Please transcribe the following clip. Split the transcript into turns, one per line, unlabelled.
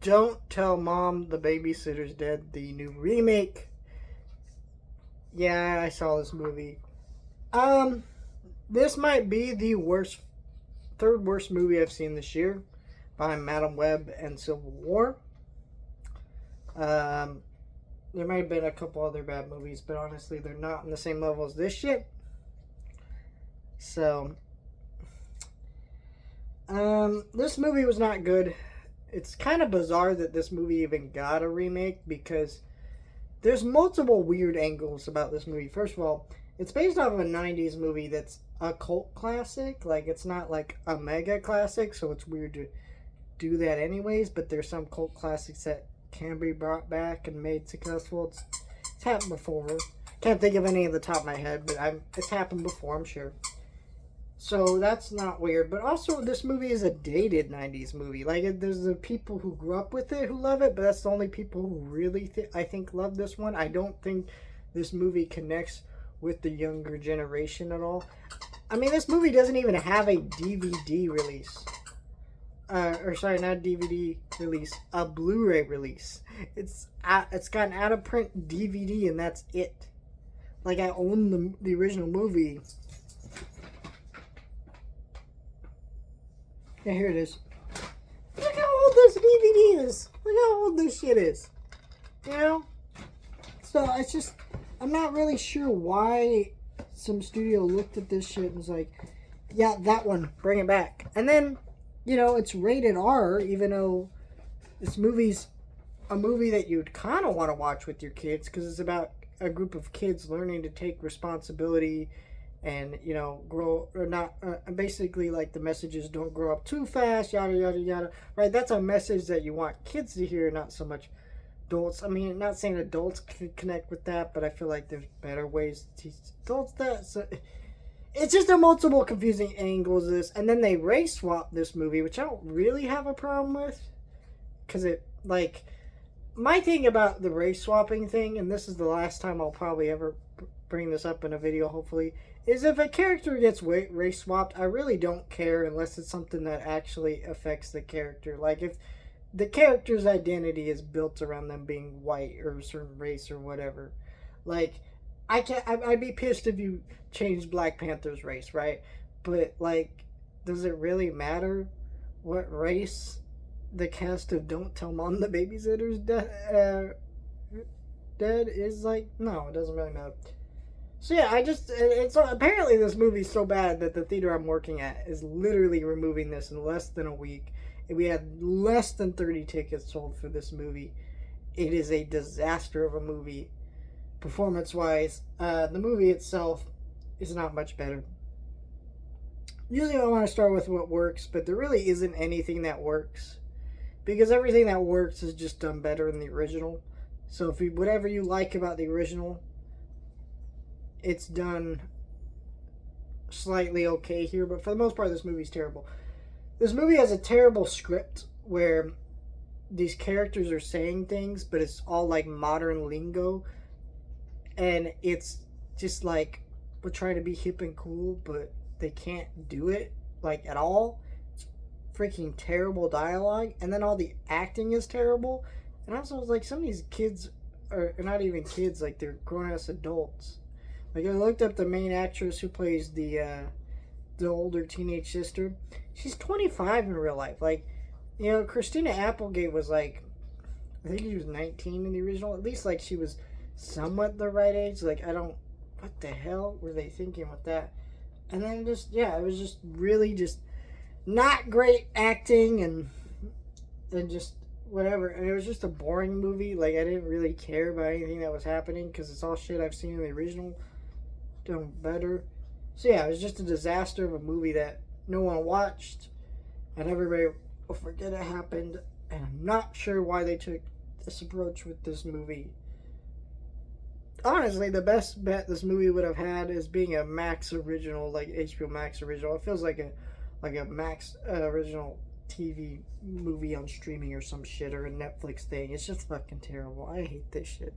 Don't Tell Mom the Babysitter's Dead, the new remake. Yeah, I saw this movie. Um, this might be the third worst movie I've seen this year, behind Madam Web and Civil War. Um, there might have been a couple other bad movies, but honestly, they're not on the same level as this shit. So, this movie was not good. It's kind of bizarre that this movie even got a remake because there's multiple weird angles about this movie. First of all, it's based off of a 90s movie that's a cult classic. Like, it's not like a mega classic, so it's weird to do that anyways, but there's some cult classics that can be brought back and made successful. It's happened before. Can't think of any of the top of my head, but it's happened before, I'm sure. So that's not weird. But also, this movie is a dated 90s movie. Like, there's the people who grew up with it who love it, but that's the only people who really, I think, love this one. I don't think this movie connects with the younger generation at all. I mean, this movie doesn't even have a DVD release. Or sorry, not DVD release, a Blu-ray release. It's got an out-of-print DVD, and that's it. Like, I own the original movie. Yeah, here it is. Look how old this DVD is. Look how old this shit is. You know? So, it's just, I'm not really sure why some studio looked at this shit and was like, yeah, that one, bring it back. And then, you know, it's rated R, even though this movie's a movie that you'd kind of want to watch with your kids because it's about a group of kids learning to take responsibility and, you know, grow or not. Basically, like, the messages don't grow up too fast, yada, yada, yada. Right? That's a message that you want kids to hear, not so much adults. I mean, not saying adults can connect with that, but I feel like there's better ways to teach adults that. So it's just a multiple confusing angles of this. And then they race swap this movie, which I don't really have a problem with. Because it, like, my thing about the race swapping thing, and this is the last time I'll probably ever bring this up in a video, hopefully, is if a character gets race swapped, I really don't care unless it's something that actually affects the character. Like, if the character's identity is built around them being white or a certain race or whatever. Like, I'd be pissed if you changed Black Panther's race, right? But, like, does it really matter what race the cast of Don't Tell Mom the Babysitter's dead is? Like, no, it doesn't really matter. So yeah, it's apparently this movie's so bad that the theater I'm working at is literally removing this in less than a week. And we had less than 30 tickets sold for this movie. It is a disaster of a movie, performance-wise. The movie itself is not much better. Usually I want to start with what works, but there really isn't anything that works. Because everything that works is just done better in the original. So if whatever you like about the original, it's done slightly okay here, but for the most part, this movie's terrible. This movie has a terrible script where these characters are saying things, but it's all like modern lingo, and it's just like we're trying to be hip and cool, but they can't do it like at all. It's freaking terrible dialogue, and then all the acting is terrible. And also, it's like some of these kids are not even kids; like they're grown-ass adults. Like, I looked up the main actress who plays the older teenage sister. She's 25 in real life. Like, you know, Christina Applegate was like, I think she was 19 in the original. At least, like, she was somewhat the right age. Like, what the hell were they thinking with that? And then just, yeah, it was just really just not great acting and just whatever. And it was just a boring movie. Like, I didn't really care about anything that was happening because it's all shit I've seen in the original. Done better. So yeah, it was just a disaster of a movie that no one watched, and everybody will forget it happened, and I'm not sure why they took this approach with this movie. Honestly, the best bet this movie would have had is being a Max original, like HBO Max original. It feels like a Max original TV movie on streaming or some shit, or a Netflix thing. It's just fucking terrible. I hate this shit.